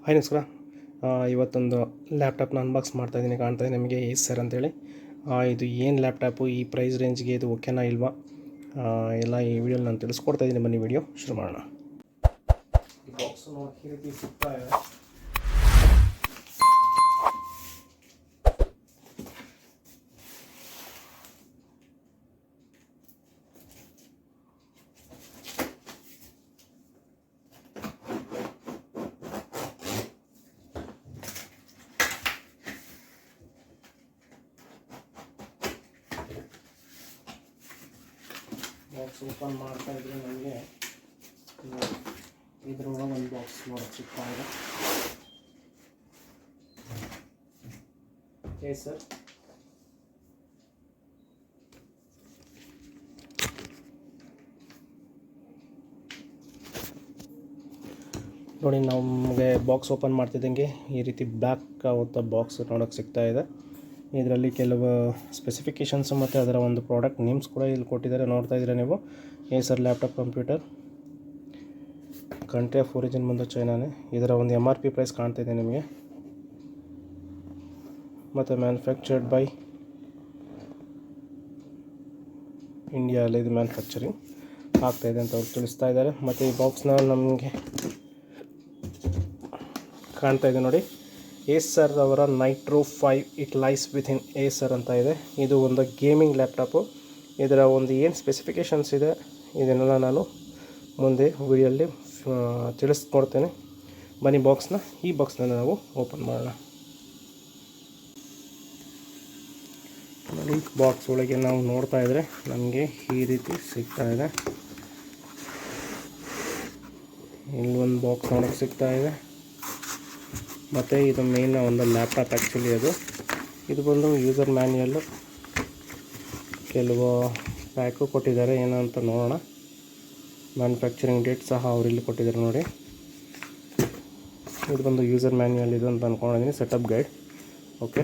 Hi ನಮಸ್ಕಾರ. ಇವತ್ತೊಂದು ಲ್ಯಾಪ್ಟಾಪ್ನ unbox ಮಾಡ್ತಾಯಿದ್ದೀನಿ. ಕಾಣ್ತಾಯಿದೆ ನಿಮಗೆ ACER ಅಂತೇಳಿ. ಇದು ಏನು ಲ್ಯಾಪ್ಟಾಪು, ಈ ಪ್ರೈಸ್ ರೇಂಜ್ಗೆ ಇದು ಓಕೆನಾ ಇಲ್ವಾ ಎಲ್ಲ ಈ ವಿಡಿಯೋಲಿ ನಾನು ತಿಳಿಸ್ಕೊಡ್ತಾಯಿದ್ದೀನಿ. ಬನ್ನಿ ವಿಡಿಯೋ ಶುರು ಮಾಡೋಣ. ಈ ಬಾಕ್ಸು ಈ ರೀತಿ ಸಿಗ್ತಾ ಇದೆ. ಬಾಕ್ಸ್ ಓಪನ್ ಮಾಡ್ತಾ ಇದ್ರೆ ನನಗೆ ಇದರೊಳಗೆ ಒಂದು ಬಾಕ್ಸ್ ನೋಡೋಕ್ಕೆ ಸಿಗ್ತಾ ಇದೆ. ACER ನೋಡಿ, ನಮಗೆ ಬಾಕ್ಸ್ ಓಪನ್ ಮಾಡ್ತಿದ್ದಂಗೆ ಈ ರೀತಿ ಬ್ಲ್ಯಾಕ್ ಆಗುತ್ತಾ ಬಾಕ್ಸ್ ನೋಡೋಕ್ಕೆ ಸಿಗ್ತಾ ಇದೆ. ಇದರಲ್ಲಿ ಕೆಲವು ಸ್ಪೆಸಿಫಿಕೇಷನ್ಸು ಮತ್ತು ಅದರ ಒಂದು ಪ್ರಾಡಕ್ಟ್ ನೇಮ್ಸ್ ಕೂಡ ಇಲ್ಲಿ ಕೊಟ್ಟಿದ್ದಾರೆ. ನೋಡ್ತಾ ಇದ್ದೀರಾ ನೀವು. ACER laptop computer, country of origin ಬಂದು ಚೈನಾನೇ. ಇದರ ಒಂದು MRP ಪ್ರೈಸ್ ಕಾಣ್ತಾಯಿದೆ ನಿಮಗೆ. ಮತ್ತು ಮ್ಯಾನುಫ್ಯಾಕ್ಚರ್ಡ್ ಬೈ ಇಂಡಿಯಾದಲ್ಲಿ ಇದು ಮ್ಯಾನುಫ್ಯಾಕ್ಚರಿಂಗ್ ಆಗ್ತಾಯಿದೆ ಅಂತ ಅವ್ರು ತಿಳಿಸ್ತಾ ಇದ್ದಾರೆ. ಮತ್ತು ಈ ಬಾಕ್ಸ್ನ ನಮಗೆ ಕಾಣ್ತಾ ಇದೆ ನೋಡಿ, ACER ಅವರ Nitro 5 it lies within ACER ಅಂತ ಇದೆ. ಇದು ಒಂದು ಗೇಮಿಂಗ್ ಲ್ಯಾಪ್ಟಾಪು. ಇದರ ಒಂದು ಏನು ಸ್ಪೆಸಿಫಿಕೇಷನ್ಸ್ ಇದೆ ಇದನ್ನೆಲ್ಲ ನಾನು ಮುಂದೆ ವಿಡಿಯೋಲ್ಲಿ ತಿಳಿಸ್ಕೊಡ್ತೇನೆ. ಬನ್ನಿ ಈ ಬಾಕ್ಸ್ನ ನಾವು ಓಪನ್ ಮಾಡೋಣ. ಈ ಬಾಕ್ಸ್ ಒಳಗೆ ನಾವು ನೋಡ್ತಾ ಇದ್ದರೆ ನಮಗೆ ಈ ರೀತಿ ಸಿಗ್ತಾ ಇದೆ. ಇಲ್ಲಿ ಒಂದು ಬಾಕ್ಸ್ ನೋಡೋಕ್ಕೆ ಸಿಗ್ತಾ ಇದೆ. ಮತ್ತು ಇದು ಮೇನ್ ಒಂದು ಲ್ಯಾಪ್ಟಾಪ್ ಆ್ಯಕ್ಚುಲಿ ಇದು ಬಂದು ಯೂಸರ್ ಮ್ಯಾನ್ಯಲ್ಲು, ಕೆಲವು ಪ್ಯಾಕು ಕೊಟ್ಟಿದ್ದಾರೆ. ಏನಂತ ನೋಡೋಣ. ಮ್ಯಾನುಫ್ಯಾಕ್ಚರಿಂಗ್ ಡೇಟ್ ಸಹ ಅವರಿಲ್ಲಿ ಕೊಟ್ಟಿದ್ದಾರೆ ನೋಡಿ. ಇದು ಬಂದು ಯೂಸರ್ ಮ್ಯಾನ್ಯಲ್ ಇದು ಅಂತ ಅಂದ್ಕೊಂಡಿದ್ದೀನಿ. Setup guide. ಓಕೆ,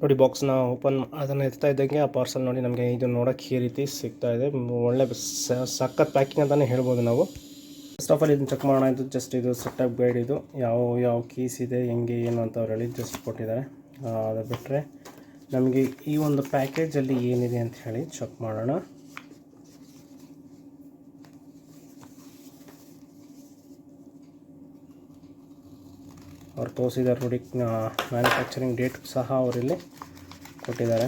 ನೋಡಿ ಬಾಕ್ಸ್ನ ಓಪನ್ ಅದನ್ನು ಎತ್ತಾ ಇದ್ದಂಗೆ ಆ ಪಾರ್ಸಲ್ ನೋಡಿ ನಮಗೆ ಇದು ನೋಡೋಕ್ಕೆ ಈ ರೀತಿ ಸಿಗ್ತಾ ಇದೆ. ಒಳ್ಳೆ ಸಖತ್ ಪ್ಯಾಕಿಂಗ್ ಅಂತಲೇ ಹೇಳ್ಬೋದು ನಾವು. ಫಸ್ಟ್ ಆಫ್ ಆಲ್ ಇದನ್ನು ಚೆಕ್ ಮಾಡೋಣ. ಇದು ಜಸ್ಟ್ ಇದು ಸೆಟಪ್ ಗೈಡ್. ಇದು ಯಾವ ಕೀಸ್ ಇದೆ, ಹೆಂಗೆ ಏನು ಅಂತ ಅವ್ರು ಹೇಳಿ ಜಸ್ಟ್ ಕೊಟ್ಟಿದ್ದಾರೆ. ಅದು ಬಿಟ್ಟರೆ ನಮಗೆ ಈ ಒಂದು ಪ್ಯಾಕೇಜಲ್ಲಿ ಏನಿದೆ ಅಂತ ಹೇಳಿ ಚೆಕ್ ಮಾಡೋಣ. ಅವ್ರು ತೋರಿಸಿದ್ದಾರೆ ನೋಡಿ. ಮ್ಯಾನುಫ್ಯಾಕ್ಚರಿಂಗ್ ಡೇಟ್ ಸಹ ಅವರಿಲ್ಲಿ ಕೊಟ್ಟಿದ್ದಾರೆ.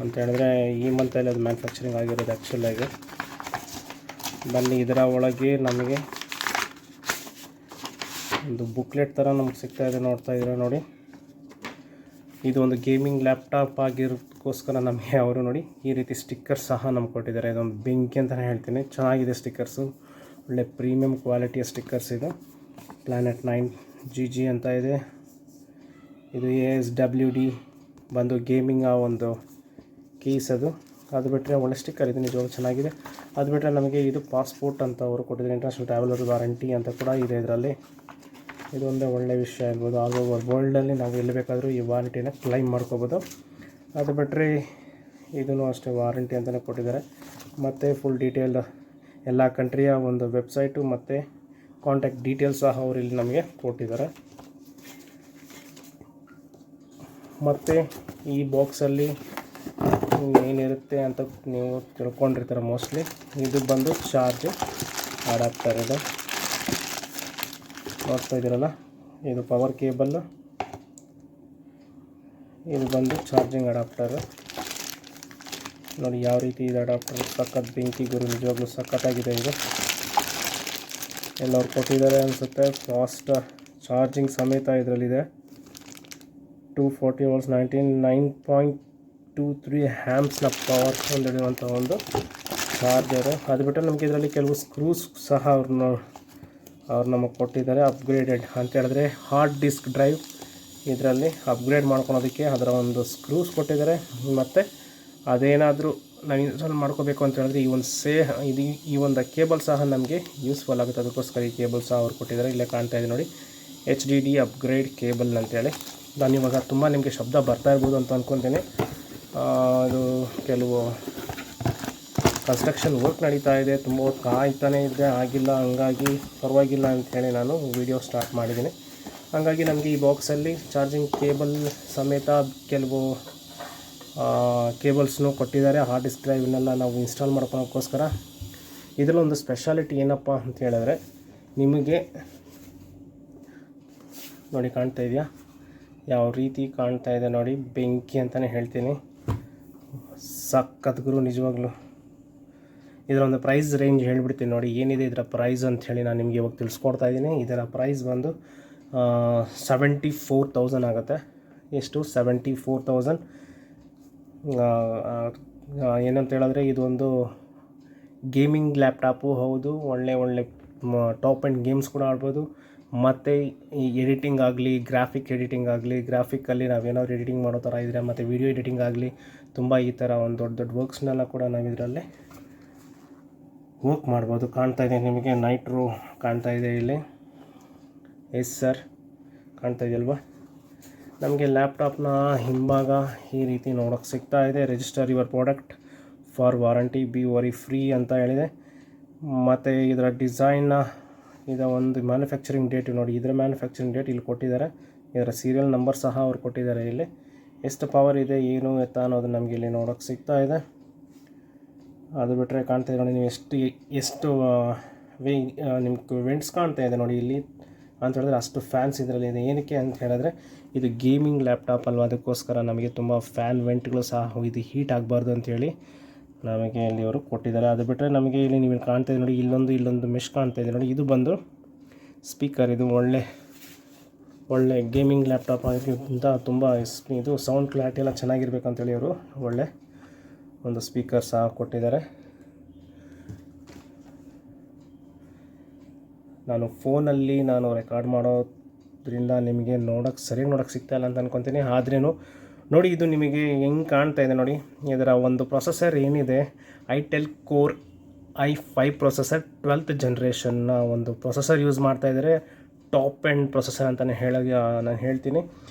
ಅಂತ ಹೇಳಿದ್ರೆ ಈ ಮಂತಲ್ಲಿ ಅದು ಮ್ಯಾನುಫ್ಯಾಕ್ಚರಿಂಗ್ ಆಗಿರೋದು ಆ್ಯಕ್ಚುಲಾಗಿ. ಬನ್ನಿ, ಇದರ ಒಳಗೆ ನಮಗೆ ಒಂದು ಬುಕ್ಲೆಟ್ ಥರ ನಮಗೆ ಸಿಗ್ತಾ ಇದೆ. ನೋಡ್ತಾ ಇದ್ದೀರಾ ನೋಡಿ. ಇದು ಒಂದು ಗೇಮಿಂಗ್ ಲ್ಯಾಪ್ಟಾಪ್ ಆಗಿರೋದಕ್ಕೋಸ್ಕರ ನಮಗೆ ಅವರು ನೋಡಿ ಈ ರೀತಿ ಸ್ಟಿಕ್ಕರ್ ಸಹ ನಮ್ಗೆ ಕೊಟ್ಟಿದ್ದಾರೆ. ಇದೊಂದು ಬೆಂಕಿ ಅಂತಲೇ ಹೇಳ್ತೀನಿ. ಚೆನ್ನಾಗಿದೆ ಸ್ಟಿಕ್ಕರ್ಸು, ಒಳ್ಳೆ ಪ್ರೀಮಿಯಂ ಕ್ವಾಲಿಟಿಯ ಸ್ಟಿಕ್ಕರ್ಸ್ ಇದು. ಪ್ಲಾನೆಟ್ 9 GG ಅಂತ ಇದೆ. ಇದು ASWD ಬಂದು ಗೇಮಿಂಗ್ ಆ ಒಂದು ಕೀಸ್ ಅದು ಬಿಟ್ಟರೆ ಒಳ್ಳೆ ಸ್ಟಿಕ್ಕರ್ ಇದು, ನಿಜವಾಗ್ಲೂ ಚೆನ್ನಾಗಿದೆ. ಅದು ಬಿಟ್ಟರೆ ನಮಗೆ ಇದು ಪಾಸ್ಪೋರ್ಟ್ ಅಂತ ಅವರು ಕೊಟ್ಟಿದ್ದಾರೆ. ಇಂಟರ್ನ್ಯಾಷನಲ್ ಟ್ರಾವೆಲರ್ ವಾರಂಟಿ ಅಂತ ಕೂಡ ಇದೆ ಇದರಲ್ಲಿ. ಇದೊಂದೇ ಒಳ್ಳೆಯ ವಿಷಯ ಇರ್ಬೋದು. ಆಲ್ ಓವರ್ ವರ್ಲ್ಡಲ್ಲಿ ನಾವು ಎಲ್ಲಿ ಬೇಕಾದರೂ ಈ ವಾರಂಟಿನ ಕ್ಲೈಮ್ ಮಾಡ್ಕೋಬೋದು. ಅದು ಬಿಟ್ಟರೆ ಇದೂ ಅಷ್ಟೇ ವಾರಂಟಿ ಅಂತಲೇ ಕೊಟ್ಟಿದ್ದಾರೆ. ಮತ್ತು ಫುಲ್ ಡೀಟೇಲ್ ಎಲ್ಲ ಕಂಟ್ರಿಯ ಒಂದು ವೆಬ್ಸೈಟು ಮತ್ತು ಕಾಂಟ್ಯಾಕ್ಟ್ ಡೀಟೇಲ್ಸ್ ಸಹ ಅವರು ಇಲ್ಲಿ ನಮಗೆ ಕೊಟ್ಟಿದ್ದಾರೆ. ಮತ್ತು ಈ ಬಾಕ್ಸಲ್ಲಿ ಏನಿರುತ್ತೆ ಅಂತ ನೀವು ತಿಳ್ಕೊಂಡಿರ್ತಾರೆ ಮೋಸ್ಟ್ಲಿ. ಇದು ಬಂದು ಚಾರ್ಜ್ ಅಡಾಪ್ಟರ್ ಇದೆ. ನೋಡ್ತಾ ಇದ್ದೀರಲ್ಲ, ಇದು ಪವರ್ ಕೇಬಲ್ಲು, ಇದು ಬಂದು ಚಾರ್ಜಿಂಗ್ ಅಡಾಪ್ಟರ್. ನೋಡಿ ಯಾವ ರೀತಿ ಇದೆ ಅಡಾಪ್ಟರ್. ಸಖತ್ ಬೆಂಕಿ ಗುರು, ನಿಜವಾಗ್ಲೂ ಸಖತ್ತಾಗಿದೆ ಇದು. ಎಲ್ಲವ್ರು ಕೊಟ್ಟಿದ್ದಾರೆ ಅನಿಸುತ್ತೆ. ಫಾಸ್ಟ್ ಚಾರ್ಜಿಂಗ್ ಸಮೇತ ಇದರಲ್ಲಿದೆ. 240 volts 9.23 ಆ್ಯಂಪ್ಸ್ನ ಪವರ್ ಹೊಂದಿರುವಂಥ ಒಂದು ಚಾರ್ಜರು. ಅದು ಬಿಟ್ಟರೆ ನಮಗೆ ಇದರಲ್ಲಿ ಕೆಲವು ಸ್ಕ್ರೂಸ್ ಸಹ ಅವ್ರು ನಮಗೆ ಕೊಟ್ಟಿದ್ದಾರೆ. ಅಪ್ಗ್ರೇಡೆಡ್ ಅಂತ ಹೇಳಿದ್ರೆ ಹಾರ್ಡ್ ಡಿಸ್ಕ್ ಡ್ರೈವ್ ಇದರಲ್ಲಿ ಅಪ್ಗ್ರೇಡ್ ಮಾಡ್ಕೊಳೋದಕ್ಕೆ ಅದರ ಒಂದು ಸ್ಕ್ರೂಸ್ ಕೊಟ್ಟಿದ್ದಾರೆ. ಮತ್ತು ಅದೇನಾದರೂ ನಾವು ಇನ್ಸ್ಟಾಲ್ ಮಾಡ್ಕೋಬೇಕು ಅಂತ ಹೇಳಿದ್ರೆ ಈ ಒಂದು ಕೇಬಲ್ ಸಹ ನಮಗೆ ಯೂಸ್ಫುಲ್ ಆಗುತ್ತೆ. ಅದಕ್ಕೋಸ್ಕರ ಈ ಕೇಬಲ್ ಸಹ ಅವ್ರು ಕೊಟ್ಟಿದ್ದಾರೆ. ಇಲ್ಲೇ ಕಾಣ್ತಾ ಇದೆ ನೋಡಿ, HDD ಅಪ್ಗ್ರೇಡ್ ಕೇಬಲ್ ಅಂತೇಳಿ. ನಾನು ಇವಾಗ ತುಂಬ ನಿಮಗೆ ಶಬ್ದ ಬರ್ತಾ ಇರ್ಬೋದು ಅಂತ ಅಂದ್ಕೊತೀನಿ. ಅದು ಕೆಲವು ಕನ್ಸ್ಟ್ರಕ್ಷನ್ ವರ್ಕ್ ನಡೀತಾ ಇದೆ, ತುಂಬ ಹೊತ್ತು ಕಾಯ್ತಾನೆ ಇದೆ, ಆಗಿಲ್ಲ, ಹಂಗಾಗಿ ಪರವಾಗಿಲ್ಲ ಅಂಥೇಳಿ ನಾನು ವಿಡಿಯೋ ಸ್ಟಾರ್ಟ್ ಮಾಡಿದ್ದೀನಿ. ಹಾಗಾಗಿ ನಮಗೆ ಈ ಬಾಕ್ಸಲ್ಲಿ ಚಾರ್ಜಿಂಗ್ ಕೇಬಲ್ ಸಮೇತ ಕೆಲವು ಕೇಬಲ್ಸ್ನೂ ಕೊಟ್ಟಿದ್ದಾರೆ. ಹಾರ್ಡ್ ಡಿಸ್ಕ್ ಡ್ರೈವ್ನೆಲ್ಲ ನಾವು ಇನ್ಸ್ಟಾಲ್ ಮಾಡ್ಕೊಳ್ಳೋಕ್ಕೋಸ್ಕರ. ಇದರಲ್ಲೊಂದು ಸ್ಪೆಷಾಲಿಟಿ ಏನಪ್ಪ ಅಂತ ಹೇಳಿದ್ರೆ, ನಿಮಗೆ ನೋಡಿ ಕಾಣ್ತಾ ಇದೆಯಾ, ಯಾವ ರೀತಿ ಕಾಣ್ತಾ ಇದೆ ನೋಡಿ, ಬೆಂಕಿ ಅಂತಲೇ ಹೇಳ್ತೀನಿ. ಸಖತ್ ಗುರು ನಿಜವಾಗ್ಲೂ. ಇದರೊಂದು ಪ್ರೈಸ್ ರೇಂಜ್ ಹೇಳಿಬಿಡ್ತೀನಿ ನೋಡಿ, ಏನಿದೆ ಇದರ ಪ್ರೈಸ್ ಅಂಥೇಳಿ ನಾನು ನಿಮಗೆ ಇವಾಗ ತಿಳಿಸ್ಕೊಡ್ತಾ ಇದ್ದೀನಿ. ಇದರ ಪ್ರೈಸ್ ಬಂದು 74,000 ಆಗುತ್ತೆ. ಎಷ್ಟು? 74,000. ಏನಂತ ಹೇಳಿದ್ರೆ ಇದೊಂದು ಗೇಮಿಂಗ್ ಲ್ಯಾಪ್ಟಾಪು ಹೌದು. ಒಳ್ಳೆ ಟಾಪ್ ಆ್ಯಂಡ್ ಗೇಮ್ಸ್ ಕೂಡ ಆಡ್ಬೋದು. ಮತ್ತು ಈ ಎಡಿಟಿಂಗ್ ಆಗಲಿ, ಗ್ರಾಫಿಕ್ ಎಡಿಟಿಂಗ್ ಆಗಲಿ, ಗ್ರಾಫಿಕಲ್ಲಿ ನಾವೇನಾದ್ರು ಎಡಿಟಿಂಗ್ ಮಾಡೋ ಥರ ಇದ್ದರೆ, ಮತ್ತು ವಿಡಿಯೋ ಎಡಿಟಿಂಗ್ ಆಗಲಿ, ತುಂಬ ಈ ಥರ ಒಂದು ದೊಡ್ಡ ವರ್ಕ್ಸ್ನೆಲ್ಲ ಕೂಡ ನಾವು ಇದರಲ್ಲಿ ವರ್ಕ್ ಮಾಡ್ಬೋದು. ಕಾಣ್ತಾ ಇದೆ ನಿಮಗೆ ನೈಟ್ರೋ ಕಾಣ್ತಾ ಇದೆ ಇಲ್ಲಿ, ACER ಕಾಣ್ತಾ ಇದೆಯಲ್ವಾ. ನಮಗೆ ಲ್ಯಾಪ್ಟಾಪ್ನ ಹಿಂಭಾಗ ಈ ರೀತಿ ನೋಡೋಕ್ಕೆ ಸಿಗ್ತಾ ಇದೆ. Register your product for warranty, B worry free ಅಂತ ಹೇಳಿದೆ. ಮತ್ತು ಇದರ ಡಿಸೈನ್ನ ಇದರ ಒಂದು ಮ್ಯಾನುಫ್ಯಾಕ್ಚರಿಂಗ್ ಡೇಟ್ ನೋಡಿ, ಇದರ ಮ್ಯಾನುಫ್ಯಾಕ್ಚರಿಂಗ್ ಡೇಟ್ ಇಲ್ಲಿ ಕೊಟ್ಟಿದ್ದಾರೆ. ಇದರ ಸೀರಿಯಲ್ ನಂಬರ್ ಸಹ ಅವ್ರು ಕೊಟ್ಟಿದ್ದಾರೆ. ಇಲ್ಲಿ ಎಷ್ಟು ಪವರ್ ಇದೆ, ಏನು ಎತ್ತ ಅನ್ನೋದು ನಮಗೆ ಇಲ್ಲಿ ನೋಡೋಕ್ಕೆ ಸಿಗ್ತಾ ಇದೆ. ಅದು ಬಿಟ್ಟರೆ ಕಾಣ್ತಾ ಇದೆ ನೋಡಿ, ನೀವು ಎಷ್ಟು ನಿಮ್ಗೆ ವೆಂಟ್ಸ್ ಕಾಣ್ತಾ ಇದೆ ನೋಡಿ ಇಲ್ಲಿ ಅಂತ ಹೇಳಿದ್ರೆ, ಅಷ್ಟು ಫ್ಯಾನ್ಸ್ ಇದರಲ್ಲಿ ಇದೆ. ಏನಕ್ಕೆ ಅಂತ ಹೇಳಿದ್ರೆ ಇದು ಗೇಮಿಂಗ್ ಲ್ಯಾಪ್ಟಾಪ್ ಅಲ್ವಾ, ಅದಕ್ಕೋಸ್ಕರ ನಮಗೆ ತುಂಬ ಫ್ಯಾನ್ ವೆಂಟ್ಗಳು ಸಹ ಇದು ಹೀಟ್ ಆಗಬಾರ್ದು ಅಂಥೇಳಿ ನಮಗೆ ಇಲ್ಲಿ ಅವರು ಕೊಟ್ಟಿದ್ದಾರೆ. ಅದು ಬಿಟ್ಟರೆ ನಮಗೆ ಇಲ್ಲಿ ನೀವು ಕಾಣ್ತಾ ಇದೆ ನೋಡಿ, ಇಲ್ಲೊಂದು ಮೆಶ್ ಕಾಣ್ತಾ ಇದೆ ನೋಡಿ, ಇದು ಬಂದು ಸ್ಪೀಕರ್. ಇದು ಒಳ್ಳೆ ಗೇಮಿಂಗ್ ಲ್ಯಾಪ್ಟಾಪ್ ಆಗಿರೋದ್ರಿಂದ ತುಂಬ ಇದು ಸೌಂಡ್ ಕ್ಲಾರಿಟಿ ಎಲ್ಲ ಚೆನ್ನಾಗಿರ್ಬೇಕಂತೇಳಿ ಅವರು ಒಳ್ಳೆ ಒಂದು ಸ್ಪೀಕರ್ ಸಹ ಕೊಟ್ಟಿದ್ದಾರೆ. ನಾನು ಫೋನಲ್ಲಿ ರೆಕಾರ್ಡ್ ಮಾಡೋದ್ರಿಂದ ನಿಮಗೆ ಸರಿಯಾಗಿ ನೋಡೋಕ್ಕೆ ಸಿಗ್ತಾಯಿಲ್ಲ ಅಂತ ಅಂದ್ಕೊತೀನಿ. ಆದ್ರೂ ನೋಡಿ, ಇದು ನಿಮಗೆ ಹೆಂಗೆ ಕಾಣ್ತಾ ಇದೆ ನೋಡಿ, ಇದರ ಒಂದು ಪ್ರೊಸೆಸರ್ ಏನಿದೆ, Intel Core i5 processor 12th ಜನರೇಷನ್ನ ಒಂದು ಪ್ರೊಸೆಸರ್ ಯೂಸ್ ಮಾಡ್ತಾ ಇದ್ದಾರೆ. ಟಾಪ್ ಆ್ಯಂಡ್ ಪ್ರೊಸೆಸರ್ ಅಂತಲೇ ನಾನು ಹೇಳ್ತೀನಿ.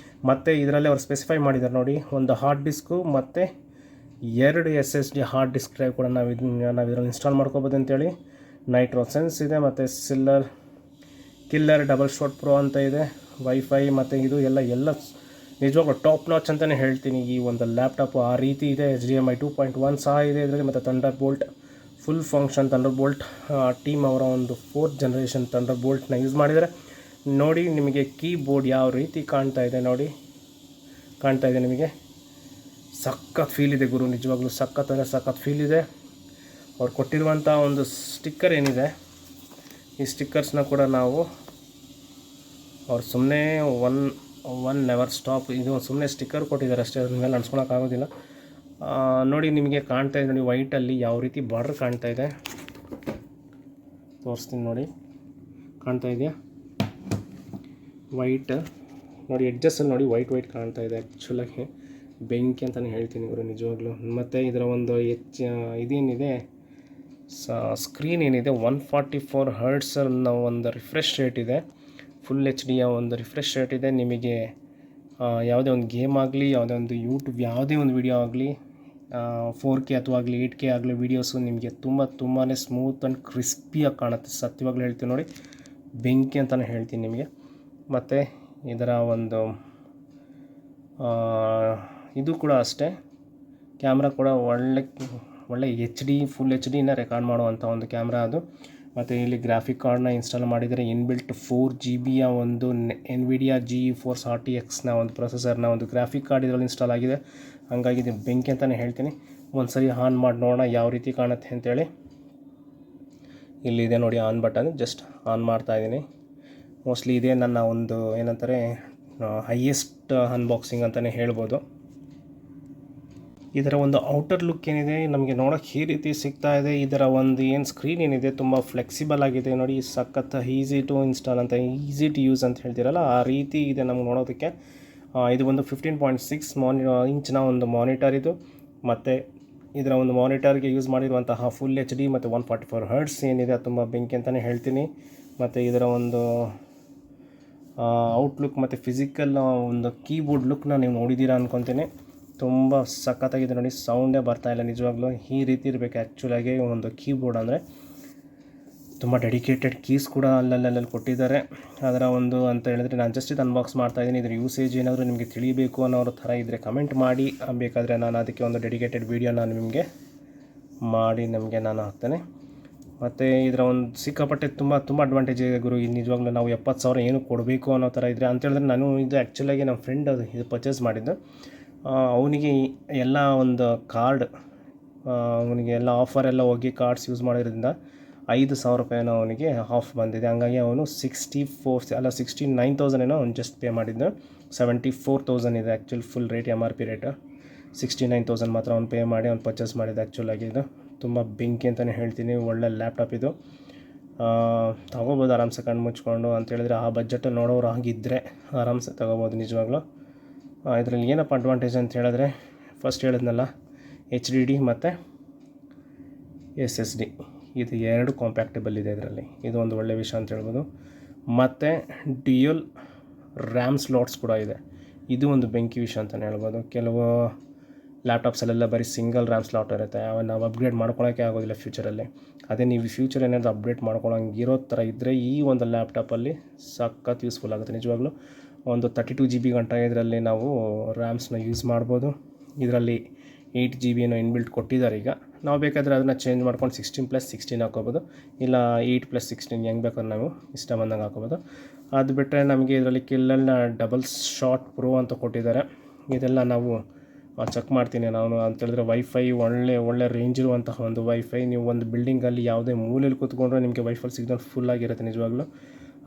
ಮತ್ತು ಇದರಲ್ಲಿ ಅವ್ರು ಸ್ಪೆಸಿಫೈ ಮಾಡಿದ್ದಾರೆ ನೋಡಿ, ಒಂದು ಹಾರ್ಡ್ ಡಿಸ್ಕು ಮತ್ತು 2 SSD ಹಾರ್ಡ್ ಡಿಸ್ಕ್ ಡ್ರೈವ್ ಕೂಡ ನಾವು ಇದರಲ್ಲಿ ಇನ್ಸ್ಟಾಲ್ ಮಾಡ್ಕೋಬೋದು ಅಂತೇಳಿ. ನೈಟ್ರೋ ಸೆನ್ಸ್ ಇದೆ, ಮತ್ತು ಕಿಲ್ಲರ್ ಡಬಲ್ ಶಾಟ್ ಪ್ರೋ ಅಂತ ಇದೆ, ವೈಫೈ ಮತ್ತು ಇದು ಎಲ್ಲ ನಿಜವಾಗ್ಲೂ ಟಾಪ್ ನಾಚ್ ಅಂತಲೇ ಹೇಳ್ತೀನಿ ಈ ಒಂದು ಲ್ಯಾಪ್ಟಾಪು. ಆ ರೀತಿ ಇದೆ. HDMI 2.1 ಸಹ ಇದೆ ಇದರಲ್ಲಿ, ಮತ್ತು ಥಂಡರ್ಬೋಲ್ಟ್ ಫುಲ್ ಫಂಕ್ಷನ್ ಥಂಡರ್ಬೋಲ್ಟ್ ಟೀಮ್ ಅವರ ಒಂದು 4th ಜನರೇಷನ್ ಥಂಡರ್ಬೋಲ್ಟ್ನ ಯೂಸ್ ಮಾಡಿದರೆ. ನೋಡಿ ನಿಮಗೆ ಕೀಬೋರ್ಡ್ ಯಾವ ರೀತಿ ಕಾಣ್ತಾ ಇದೆ ನೋಡಿ, ಕಾಣ್ತಾ ಇದೆ ನಿಮಗೆ. ಸಖತ್ ಫೀಲ್ ಇದೆ ಗುರು, ನಿಜವಾಗ್ಲೂ ಸಖತ್ ಫೀಲ್ ಇದೆ. ಅವ್ರು ಕೊಟ್ಟಿರುವಂಥ ಒಂದು ಸ್ಟಿಕ್ಕರ್ ಏನಿದೆ, ಈ ಸ್ಟಿಕ್ಕರ್ಸ್ನ ಕೂಡ ನಾವು ಅವ್ರು ಸುಮ್ಮನೆ ಒನ್ ನೆವರ್ ಸ್ಟಾಪ್, ಇದು ಸುಮ್ಮನೆ ಸ್ಟಿಕ್ಕರ್ ಕೊಟ್ಟಿದ್ದಾರೆ ಅಷ್ಟೇ, ಅದ್ರ ಮೇಲೆ ಅನ್ಸ್ಕೊಳಕ್ಕಾಗೋದಿಲ್ಲ. ನೋಡಿ ನಿಮಗೆ ಕಾಣ್ತಾ ಇದೆ ನೋಡಿ, ವೈಟಲ್ಲಿ ಯಾವ ರೀತಿ ಬಾರ್ಡ್ರ್ ಕಾಣ್ತಾ ಇದೆ, ತೋರಿಸ್ತೀನಿ ನೋಡಿ, ಕಾಣ್ತಾ ಇದೆಯಾ ವೈಟ್ ನೋಡಿ, ಎಡ್ಜಸ್ಸಲ್ಲಿ ನೋಡಿ ವೈಟ್ ಕಾಣ್ತಾ ಇದೆ. ಆ್ಯಕ್ಚುಲಾಗಿ ಬೆಂಕಿ ಅಂತಲೇ ಹೇಳ್ತೀನಿ ಇವರು ನಿಜವಾಗ್ಲೂ. ಮತ್ತು ಇದರ ಒಂದು ಇದೇನಿದೆ ಸ್ಕ್ರೀನ್ ಏನಿದೆ 144 Hz ಅನ್ನೋ ಒಂದು ರಿಫ್ರೆಶ್ ರೇಟ್ ಇದೆ. ಫುಲ್ HD ಒಂದು ರಿಫ್ರೆಶ್ ರೇಟ್ ಇದೆ. ನಿಮಗೆ ಯಾವುದೇ ಒಂದು ಗೇಮ್ ಆಗಲಿ, ಯಾವುದೇ ಒಂದು ಯೂಟ್ಯೂಬ್ ಯಾವುದೇ ಒಂದು ವಿಡಿಯೋ ಆಗಲಿ, 4K ಅಥವಾ ಆಗಲಿ 8K ಆಗಲಿ ವೀಡಿಯೋಸು ನಿಮಗೆ ತುಂಬಾ ಸ್ಮೂತ್ ಆ್ಯಂಡ್ ಕ್ರಿಸ್ಪಿಯಾಗಿ ಕಾಣುತ್ತೆ. ಸತ್ಯವಾಗ್ಲೂ ಹೇಳ್ತೀನಿ ನೋಡಿ, ಬೆಂಕಿ ಅಂತಲೇ ಹೇಳ್ತೀನಿ ನಿಮಗೆ. ಮತ್ತು ಇದರ ಒಂದು ಇದು ಕೂಡ ಅಷ್ಟೇ, ಕ್ಯಾಮ್ರಾ ಕೂಡ ಒಳ್ಳೆ HD ಫುಲ್ HDನ ರೆಕಾರ್ಡ್ ಮಾಡುವಂಥ ಒಂದು ಕ್ಯಾಮ್ರಾ ಅದು. ಮತ್ತು ಇಲ್ಲಿ ಗ್ರಾಫಿಕ್ ಕಾರ್ಡ್ನ ಇನ್ಸ್ಟಾಲ್ ಮಾಡಿದರೆ ಇನ್ಬಿಲ್ಟ್ 4GB ಒಂದು NVIDIA GeForce RTXನ ಒಂದು ಪ್ರೊಸೆಸರ್ನ ಒಂದು ಗ್ರಾಫಿಕ್ ಕಾರ್ಡ್ ಇದರಲ್ಲಿ ಇನ್ಸ್ಟಾಲ್ ಆಗಿದೆ. ಹಾಗಾಗಿ ಇದು ಬೆಂಕಿ ಅಂತಲೇ ಹೇಳ್ತೀನಿ. ಒಂದು ಸರಿ ಆನ್ ಮಾಡಿ ನೋಡೋಣ ಯಾವ ರೀತಿ ಕಾಣುತ್ತೆ ಅಂತೇಳಿ. ಇಲ್ಲಿದೆ ನೋಡಿ ಆನ್ ಬಟನ್, ಜಸ್ಟ್ ಆನ್ ಮಾಡ್ತಾಯಿದ್ದೀನಿ. ಮೋಸ್ಟ್ಲಿ ಇದೇ ನನ್ನ ಒಂದು ಏನಂತಾರೆ ಹೈಯೆಸ್ಟ್ ಅನ್ಬಾಕ್ಸಿಂಗ್ ಅಂತಲೇ ಹೇಳ್ಬೋದು. ಇದರ ಒಂದು ಔಟರ್ ಲುಕ್ ಏನಿದೆ ನಮಗೆ ನೋಡೋಕ್ಕೆ ಈ ರೀತಿ ಸಿಗ್ತಾ ಇದೆ. ಇದರ ಒಂದು ಏನು ಸ್ಕ್ರೀನ್ ಏನಿದೆ ತುಂಬ ಫ್ಲೆಕ್ಸಿಬಲ್ ಆಗಿದೆ ನೋಡಿ, ಸಖತ್ ಈಸಿ ಟು ಇನ್ಸ್ಟಾಲ್ ಅಂತ, ಈಸಿ ಟು ಯೂಸ್ ಅಂತ ಹೇಳ್ತೀರಲ್ಲ ಆ ರೀತಿ ಇದೆ ನಮ್ಗೆ ನೋಡೋದಕ್ಕೆ. ಇದು ಒಂದು 15.6 ಇಂಚಿನ ಒಂದು ಮಾನಿಟರ್ ಇದು. ಮತ್ತು ಇದರ ಒಂದು ಮಾನಿಟರ್ಗೆ ಯೂಸ್ ಮಾಡಿರುವಂತಹ ಫುಲ್ HD ಮತ್ತು 144 Hz ಏನಿದೆ ಅದು ತುಂಬ ಬೆಂಕಿ ಅಂತಲೇ ಹೇಳ್ತೀನಿ. ಮತ್ತು ಇದರ ಒಂದು ಔಟ್ಲುಕ್ ಮತ್ತು ಫಿಸಿಕಲ್ ಒಂದು ಕೀಬೋರ್ಡ್ ಲುಕ್ನ ನೀವು ನೋಡಿದ್ದೀರಾ ಅಂದ್ಕೊತೀನಿ. ತುಂಬ ಸಖತ್ತಾಗಿದೆ ನೋಡಿ, ಸೌಂಡೇ ಬರ್ತಾಯಿಲ್ಲ ನಿಜವಾಗ್ಲೂ. ಈ ರೀತಿ ಇರಬೇಕು ಆ್ಯಕ್ಚುಲಾಗಿ ಒಂದು ಕೀಬೋರ್ಡ್ ಅಂದರೆ. ತುಂಬ ಡೆಡಿಕೇಟೆಡ್ ಕೀಸ್ ಕೂಡ ಅಲ್ಲಲ್ಲಿ ಕೊಟ್ಟಿದ್ದಾರೆ. ಅದರ ಒಂದು ಅಂತ ಹೇಳಿದ್ರೆ ನಾನು ಜಸ್ಟ್ ಇದು ಅನ್ಬಾಕ್ಸ್ ಮಾಡ್ತಾಯಿದ್ದೀನಿ. ಇದ್ರ ಯೂಸೇಜ್ ಏನಾದರೂ ನಿಮಗೆ ತಿಳಿಬೇಕು ಅನ್ನೋ ಥರ ಇದ್ದರೆ ಕಮೆಂಟ್ ಮಾಡಿ. ಬೇಕಾದರೆ ನಾನು ಅದಕ್ಕೆ ಒಂದು ಡೆಡಿಕೇಟೆಡ್ ವೀಡಿಯೋ ನಾನು ನಿಮಗೆ ಮಾಡಿ ನಾನು ಹಾಕ್ತೇನೆ. ಮತ್ತು ಇದರ ಒಂದು ಸಿಕ್ಕಾಪಟ್ಟೆ ತುಂಬ ಅಡ್ವಾಂಟೇಜ್ ಇದೆ ಗುರು. ಇದು ನಿಜವಾಗ್ಲೂ ನಾವು 70,000 ಏನು ಕೊಡಬೇಕು ಅನ್ನೋ ಥರ ಇದ್ದರೆ ಅಂತೇಳಿದ್ರೆ ನಾನು ಇದು ಆ್ಯಕ್ಚುಲಾಗಿ ನಮ್ಮ ಫ್ರೆಂಡ್ ಅದು ಇದು ಪರ್ಚೇಸ್ ಮಾಡಿದ್ದು. ಅವನಿಗೆ ಎಲ್ಲ ಒಂದು ಕಾರ್ಡ್, ಅವನಿಗೆ ಎಲ್ಲ ಆಫರ್ ಎಲ್ಲ ಹೋಗಿ ಕಾರ್ಡ್ಸ್ ಯೂಸ್ ಮಾಡೋದ್ರಿಂದ 5,000 ರೂಪಾಯಿನೋ ಅವನಿಗೆ ಆಫ್ ಬಂದಿದೆ. ಹಂಗಾಗಿ ಅವನು 69,000 ಏನೋ ಅವ್ನು ಜಸ್ಟ್ ಪೇ ಮಾಡಿದ್ದು. 74,000 ಇದೆ actual full rate, MRP rate. 69,000 ಮಾತ್ರ ಅವ್ನು ಪೇ ಮಾಡಿ ಅವ್ನು ಪರ್ಚೇಸ್ ಮಾಡಿದ್ದು. ಆ್ಯಕ್ಚುಲಾಗಿ ಇದು ತುಂಬ ಬೆಂಕಿ ಅಂತಲೇ ಹೇಳ್ತೀನಿ. ಒಳ್ಳೆ ಲ್ಯಾಪ್ಟಾಪ್ ಇದು, ತೊಗೋಬೋದು ಆರಾಮ್ಸೆ ಕಣ್ಣು ಮುಚ್ಕೊಂಡು. ಅಂತೇಳಿದ್ರೆ ಆ ಬಜೆಟಲ್ಲಿ ನೋಡೋರು ಆಗಿದ್ದರೆ ಆರಾಮ್ಸೆ ತೊಗೋಬೋದು ನಿಜವಾಗ್ಲೂ. ಇದರಲ್ಲಿ ಏನಪ್ಪ ಅಡ್ವಾಂಟೇಜ್ ಅಂತ ಹೇಳಿದ್ರೆ, ಫಸ್ಟ್ ಹೇಳಿದ್ನಲ್ಲ HDD ಮತ್ತು SSD ಇದು 2 ಕಾಂಪ್ಯಾಕ್ಟಬಲ್ ಇದೆ ಇದರಲ್ಲಿ. ಇದು ಒಂದು ಒಳ್ಳೆಯ ವಿಷಯ ಅಂತ ಹೇಳ್ಬೋದು. ಮತ್ತು ಡ್ಯೂಯಲ್ ರ್ಯಾಮ್ ಸ್ಲಾಟ್ಸ್ ಕೂಡ ಇದೆ. ಇದು ಒಂದು ಬೆಂಕಿ ವಿಷಯ ಅಂತಲೇ ಹೇಳ್ಬೋದು. ಕೆಲವು ಲ್ಯಾಪ್ಟಾಪ್ಸಲ್ಲೆಲ್ಲ ಬರೀ ಸಿಂಗಲ್ ರ್ಯಾಮ್ ಸ್ಲಾಟ್ ಇರುತ್ತೆ, ನಾವು ಅಪ್ಗ್ರೇಡ್ ಮಾಡ್ಕೊಳ್ಳೋಕ್ಕೆ ಆಗೋದಿಲ್ಲ ಫ್ಯೂಚರಲ್ಲಿ. ಅದೇ ನೀವು ಫ್ಯೂಚರ್ ಏನಾದರೂ ಅಪ್ಡೇಟ್ ಮಾಡ್ಕೊಳ್ಳೋಂಗಿರೋ ಥರ ಇದ್ದರೆ ಈ ಒಂದು ಲ್ಯಾಪ್ಟಾಪಲ್ಲಿ ಸಖತ್ ಯೂಸ್ಫುಲ್ ಆಗುತ್ತೆ ನಿಜವಾಗ್ಲೂ. ಒಂದು 32 GB ಗಂಟ ಇದರಲ್ಲಿ ನಾವು ರ್ಯಾಮ್ಸ್ನ ಯೂಸ್ ಮಾಡ್ಬೋದು. ಇದರಲ್ಲಿ 8 GB ಏನೋ ಇನ್ಬಿಲ್ಟ್ ಕೊಟ್ಟಿದ್ದಾರೆ. ಈಗ ನಾವು ಬೇಕಾದರೆ ಅದನ್ನು ಚೇಂಜ್ ಮಾಡ್ಕೊಂಡು 16+16 ಹಾಕೋಬೋದು, ಇಲ್ಲ 8+16 ಹೆಂಗೆ ಬೇಕಾದ್ರೆ ನಾವು ಇಷ್ಟ ಬಂದಂಗೆ ಹಾಕೋಬೋದು. ಅದು ಬಿಟ್ಟರೆ ನಮಗೆ ಇದರಲ್ಲಿ ಕಿಲ್ಲಲ್ಲಿ ಡಬಲ್ ಶಾಟ್ ಪ್ರೋ ಅಂತ ಕೊಟ್ಟಿದ್ದಾರೆ. ಇದೆಲ್ಲ ನಾವು ಚೆಕ್ ಮಾಡ್ತೀನಿ ನಾನು. ಅಂತೇಳಿದ್ರೆ ವೈಫೈ ಒಳ್ಳೆ ರೇಂಜ್ ಇರುವಂತಹ ಒಂದು ವೈಫೈ. ನೀವು ಒಂದು ಬಿಲ್ಡಿಂಗಲ್ಲಿ ಯಾವುದೇ ಮೂಲೆಯಲ್ಲಿ ಕೂತ್ಕೊಂಡ್ರೆ ನಿಮಗೆ ವೈಫೈ ಸಿಗ್ನಲ್ ಫುಲ್ ಆಗಿರುತ್ತೆ ನಿಜವಾಗ್ಲೂ.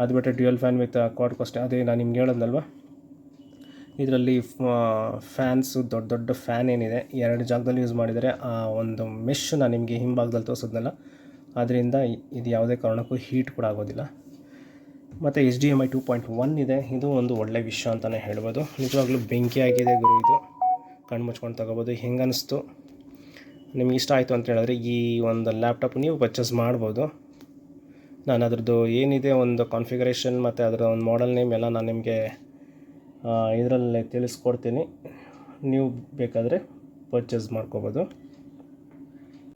ಅದು ಬಿಟ್ಟರೆ dual fan with Quad cost, ಅದೇ ನಾನು ನಿಮ್ಗೆ ಹೇಳೋದಲ್ವ, ಇದರಲ್ಲಿ ಫ್ಯಾನ್ಸು ದೊಡ್ಡ ಫ್ಯಾನ್ ಏನಿದೆ 2 ಜಾಗದಲ್ಲಿ ಯೂಸ್ ಮಾಡಿದರೆ. ಆ ಒಂದು ಮೆಶ್ ನಾನು ನಿಮಗೆ ಹಿಂಭಾಗದಲ್ಲಿ ತೋರಿಸೋದ್ನಲ್ಲ, ಅದರಿಂದ ಇದು ಯಾವುದೇ ಕಾರಣಕ್ಕೂ ಹೀಟ್ ಕೂಡ ಆಗೋದಿಲ್ಲ. ಮತ್ತು HDMI 2.1 ಇದೆ. ಇದು ಒಂದು ಒಳ್ಳೆ ವಿಷಯ ಅಂತಲೇ ಹೇಳ್ಬೋದು. ನಿಜವಾಗ್ಲೂ ಬೆಂಕಿ ಆಗಿದೆ ಗುರು ಇದು, ಕಣ್ಣು ಮುಚ್ಕೊಂಡು ತಗೋಬೋದು. ಹೆಂಗೆ ಅನ್ನಿಸ್ತು ನಿಮ್ಗೆ ಇಷ್ಟ ಆಯಿತು ಅಂತ ಹೇಳಿದ್ರೆ ಈ ಒಂದು ಲ್ಯಾಪ್ಟಾಪ್ ನೀವು ಪರ್ಚೇಸ್ ಮಾಡ್ಬೋದು. ನಾನು ಅದರದ್ದು ಏನಿದೆ ಒಂದು ಕಾನ್ಫಿಗರೇಷನ್ ಮತ್ತು ಅದರ ಒಂದು ಮಾಡೆಲ್ ನೇಮ್ ಎಲ್ಲ ನಾನು ನಿಮಗೆ ಇದರಲ್ಲಿ ತಿಳಿಸ್ಕೊಡ್ತೀನಿ. ನೀವು ಬೇಕಾದರೆ ಪರ್ಚೇಸ್ ಮಾಡ್ಕೋಬೋದು.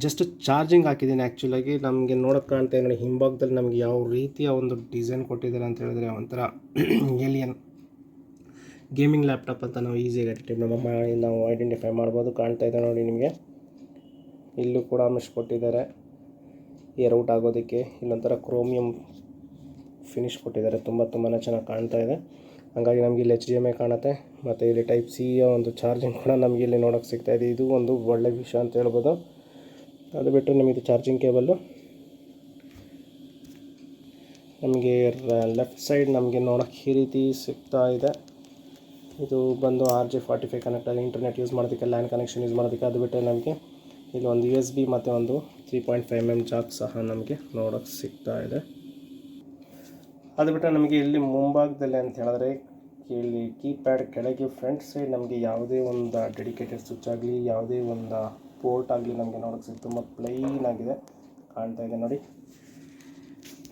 ಜಸ್ಟ್ ಚಾರ್ಜಿಂಗ್ ಹಾಕಿದ್ದೀನಿ ಆ್ಯಕ್ಚುಲಾಗಿ. ನಮಗೆ ನೋಡೋಕ್ಕೆ ಕಾಣ್ತಾ ನೋಡಿ ಹಿಂಭಾಗದಲ್ಲಿ ನಮಗೆ ಯಾವ ರೀತಿಯ ಒಂದು ಡಿಸೈನ್ ಕೊಟ್ಟಿದ್ದಾರೆ ಅಂತ ಹೇಳಿದ್ರೆ ಒಂಥರ ಏಲಿಯನ್ ಗೇಮಿಂಗ್ ಲ್ಯಾಪ್ಟಾಪ್ ಅಂತ ನಾವು ಈಸಿಯಾಗಿ ನಾವು ಐಡೆಂಟಿಫೈ ಮಾಡ್ಬೋದು. ಕಾಣ್ತಾ ಇದೆ ನೋಡಿ ನಿಮಗೆ. ಇಲ್ಲೂ ಕೂಡ ಮೆಶ್ ಕೊಟ್ಟಿದ್ದಾರೆ ಏರ್ ಔಟ್ ಆಗೋದಕ್ಕೆ. ಇಲ್ಲೊಂಥರ ಕ್ರೋಮಿಯಂ ಫಿನಿಶ್ ಕೊಟ್ಟಿದ್ದಾರೆ. ತುಂಬ ಚೆನ್ನಾಗಿ ಕಾಣ್ತಾ ಇದೆ. ಹಾಗಾಗಿ ನಮಗೆ ಇಲ್ಲಿ HDMI ಕಾಣುತ್ತೆ. ಮತ್ತು ಇಲ್ಲಿ ಟೈಪ್ ಸಿ ಒಂದು ಚಾರ್ಜಿಂಗ್ ಕೂಡ ನಮಗೆ ಇಲ್ಲಿ ನೋಡೋಕ್ಕೆ ಸಿಗ್ತಾಯಿದೆ. ಇದು ಒಂದು ಒಳ್ಳೆ ವಿಷಯ ಅಂತ ಹೇಳ್ಬೋದು. ಅದು ಬಿಟ್ಟರೆ ನಮಗೆ ಚಾರ್ಜಿಂಗ್ ಕೇಬಲ್ಲು ನಮಗೆ ಲೆಫ್ಟ್ ಸೈಡ್ ನಮಗೆ ನೋಡೋಕ್ಕೆ ಈ ರೀತಿ ಸಿಗ್ತಾ ಇದೆ. ಇದು ಬಂದು RJ45 ಕನೆಕ್ಟ್ ಆಗಿ ಇಂಟರ್ನೆಟ್ ಯೂಸ್ ಮಾಡೋದಕ್ಕೆ, ಲ್ಯಾನ್ ಕನೆಕ್ಷನ್ ಯೂಸ್ ಮಾಡೋದಕ್ಕೆ. ಅದು ಬಿಟ್ಟರೆ ನಮಗೆ ಇಲ್ಲಿ ಒಂದು USB ಮತ್ತು ಒಂದು 3.5mm ಜಾಕ್ ಸಹ ನಮಗೆ ನೋಡೋಕ್ಕೆ ಸಿಗ್ತಾ ಇದೆ. ಅದು ಬಿಟ್ಟರೆ ನಮಗೆ ಇಲ್ಲಿ ಮುಂಭಾಗದಲ್ಲಿ ಅಂತ ಹೇಳಿದ್ರೆ ಇಲ್ಲಿ ಕೀಪ್ಯಾಡ್ ಕೆಳಗೆ ಫ್ರಂಟ್ ಸೈಡ್ ನಮಗೆ ಯಾವುದೇ ಒಂದು ಡೆಡಿಕೇಟೆಡ್ ಸ್ವಿಚ್ ಆಗಲಿ, ಯಾವುದೇ ಒಂದು ಪೋರ್ಟ್ ಆಗಲಿ ನಮಗೆ ನೋಡೋಕ್ಕೆ ಸಿಗುತ್ತೆ. ತುಂಬ ಪ್ಲೈನ್ ಆಗಿದೆ, ಕಾಣ್ತಾ ಇದೆ ನೋಡಿ.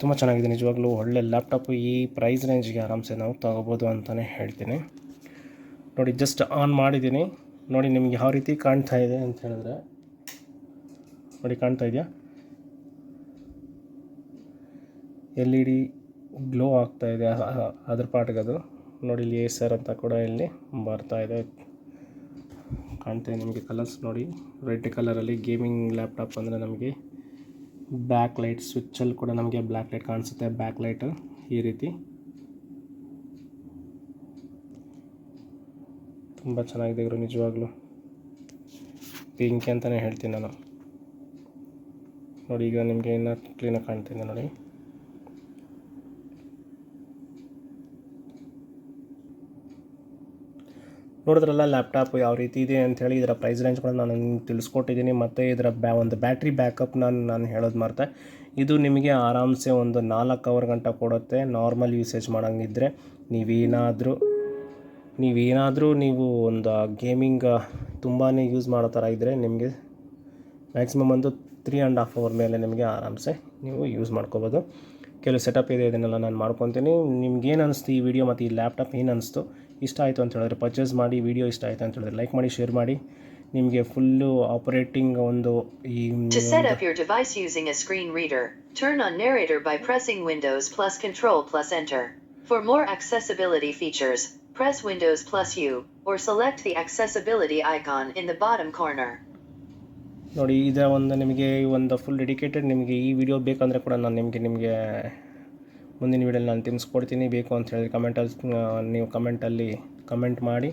ತುಂಬ ಚೆನ್ನಾಗಿದೆ ನಿಜವಾಗ್ಲೂ. ಒಳ್ಳೆ ಲ್ಯಾಪ್ಟಾಪು. ಈ ಪ್ರೈಸ್ ರೇಂಜ್ಗೆ ಆರಾಮ್ಸೆ ನಾವು ತೊಗೋಬೋದು ಅಂತಲೇ ಹೇಳ್ತೀನಿ. ನೋಡಿ ಜಸ್ಟ್ ಆನ್ ಮಾಡಿದ್ದೀನಿ ನೋಡಿ, ನಿಮಗೆ ಯಾವ ರೀತಿ ಕಾಣ್ತಾ ಇದೆ ಅಂತ ಹೇಳಿದ್ರೆ ನೋಡಿ, ಕಾಣ್ತಾ ಇದೆಯಾ LED ಗ್ಲೋ ಆಗ್ತಾ ಇದೆ ಅದ್ರ ಪಾಟಿಗೆ ಅದು. ನೋಡಿ ಇಲ್ಲಿ ACER ಅಂತ ಕೂಡ ಇಲ್ಲಿ ಬರ್ತಾ ಇದೆ, ಕಾಣ್ತಾ ಇದೆ ನಿಮಗೆ. ಕಲರ್ಸ್ ನೋಡಿ, ರೆಡ್ ಕಲರಲ್ಲಿ ಗೇಮಿಂಗ್ ಲ್ಯಾಪ್ಟಾಪ್ ಅಂದರೆ ನಮಗೆ ಬ್ಯಾಕ್ ಲೈಟ್ ಸ್ವಿಚ್ಚಲ್ಲಿ ಕೂಡ ನಮಗೆ ಬ್ಲ್ಯಾಕ್ ಲೈಟ್ ಕಾಣಿಸುತ್ತೆ. ಬ್ಯಾಕ್ ಲೈಟು ಈ ರೀತಿ ತುಂಬ ಚೆನ್ನಾಗಿದೆ ಇವರು ನಿಜವಾಗ್ಲೂ. ಬೆಂಕಿ ಅಂತಲೇ ಹೇಳ್ತೀನಿ ನಾನು. ನೋಡಿ ಈಗ ನಿಮಗೆ ಇನ್ನೂ ಕ್ಲೀನಾಗಿ ಕಾಣ್ತಿದೆ ನೋಡಿ. ನೋಡಿದ್ರಲ್ಲ ಲ್ಯಾಪ್ಟಾಪ್ ಯಾವ ರೀತಿ ಇದೆ ಅಂಥೇಳಿ. ಇದರ ಪ್ರೈಸ್ ರೇಂಜ್ ಕೂಡ ನಾನು ತಿಳಿಸ್ಕೊಟ್ಟಿದ್ದೀನಿ. ಮತ್ತು ಇದರ ಒಂದು ಬ್ಯಾಟ್ರಿ ಬ್ಯಾಕಪ್ ನಾನು ಹೇಳೋದು ಮರ್ತೆ. ಇದು ನಿಮಗೆ ಆರಾಮ್ಸೆ ಒಂದು 4 ಅವರ್ ಗಂಟ ಕೊಡುತ್ತೆ ನಾರ್ಮಲ್ ಯೂಸೇಜ್ ಮಾಡೋಂಗಿದ್ರೆ. ನೀವು ಒಂದು ಗೇಮಿಂಗ್ ತುಂಬಾ ಯೂಸ್ ಮಾಡೋ ಥರ ಇದ್ದರೆ ನಿಮಗೆ ಮ್ಯಾಕ್ಸಿಮಮ್ ಒಂದು 3.5 ಅವರ್ ಮೇಲೆ ನಿಮಗೆ ಆರಾಮ್ಸೆ ನೀವು ಯೂಸ್ ಮಾಡ್ಕೋಬೋದು. ಕೆಲವು ಸೆಟಪ್ ಇದೆ, ಇದನ್ನೆಲ್ಲ ನಾನು ಮಾಡ್ಕೊತೀನಿ. ನಿಮ್ಗೇನು ಅನ್ನಿಸ್ತು ಈ ವಿಡಿಯೋ ಮತ್ತು ಈ ಲ್ಯಾಪ್ಟಾಪ್ ಏನು ಅನ್ನಿಸ್ತು ಇಷ್ಟ ಆಯಿತು ಅಂತ ಹೇಳಿದ್ರೆ, ಪರ್ಚೇಸ್ ಮಾಡಿ ವಿಡಿಯೋ ಇಷ್ಟ ಆಯಿತು ಅಂತ ಹೇಳಿದ್ರೆ ಲೈಕ್ ಮಾಡಿ, ಶೇರ್ ಮಾಡಿ. ನಿಮಗೆ ಫುಲ್ಲು ಆಪರೇಟಿಂಗ್ ಒಂದು ಈ To set up your device using a screen reader, turn on narrator by pressing Windows plus Control plus Enter. For more accessibility features, press Windows plus U, or select the accessibility icon in the bottom corner. ನೋಡಿ, ಇದರ ಒಂದು ನಿಮಗೆ ಒಂದು full dedicated ನಿಮಗೆ ಈ video ಬೇಕಂದರೆ ಕೂಡ ನಾನು ನಿಮಗೆ ಮುಂದಿನ ವೀಡಿಯೋಲಿ ನಾನು ತಿಳಿಸ್ಕೊಡ್ತೀನಿ. ಬೇಕು ಅಂತ ಹೇಳಿದ್ರೆ ನೀವು ಕಮೆಂಟಲ್ಲಿ ಕಮೆಂಟ್ ಮಾಡಿ.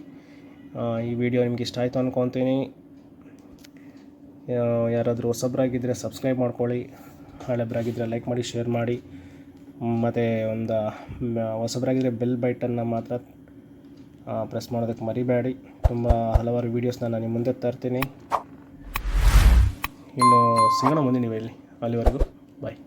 ಈ ವಿಡಿಯೋ ನಿಮ್ಗೆ ಇಷ್ಟ ಆಯಿತು ಅಂದ್ಕೊತೀನಿ. ಯಾರಾದರೂ ಹೊಸಬ್ರಾಗಿದ್ದರೆ ಸಬ್ಸ್ಕ್ರೈಬ್ ಮಾಡ್ಕೊಳ್ಳಿ, ಹಳೆಬ್ರಾಗಿದ್ದರೆ ಲೈಕ್ ಮಾಡಿ, ಶೇರ್ ಮಾಡಿ. ಮತ್ತು ಒಂದು ಹೊಸಬ್ರಾಗಿದ್ದರೆ ಬೆಲ್ ಬಟನ್ನ ಮಾತ್ರ ಪ್ರೆಸ್ ಮಾಡೋದಕ್ಕೆ ಮರಿಬೇಡಿ. ತುಂಬ ಹಲವಾರು ವೀಡಿಯೋಸ್ನ ನಾನು ನಿಮ್ಮ ಮುಂದೆ ತರ್ತೀನಿ. ಇನ್ನು ಸಿಗೋಣ ಮುಂದಿನ ವೀಡಿಯೋಲಿ. ಅಲ್ಲಿವರೆಗೂ ಬಾಯ್.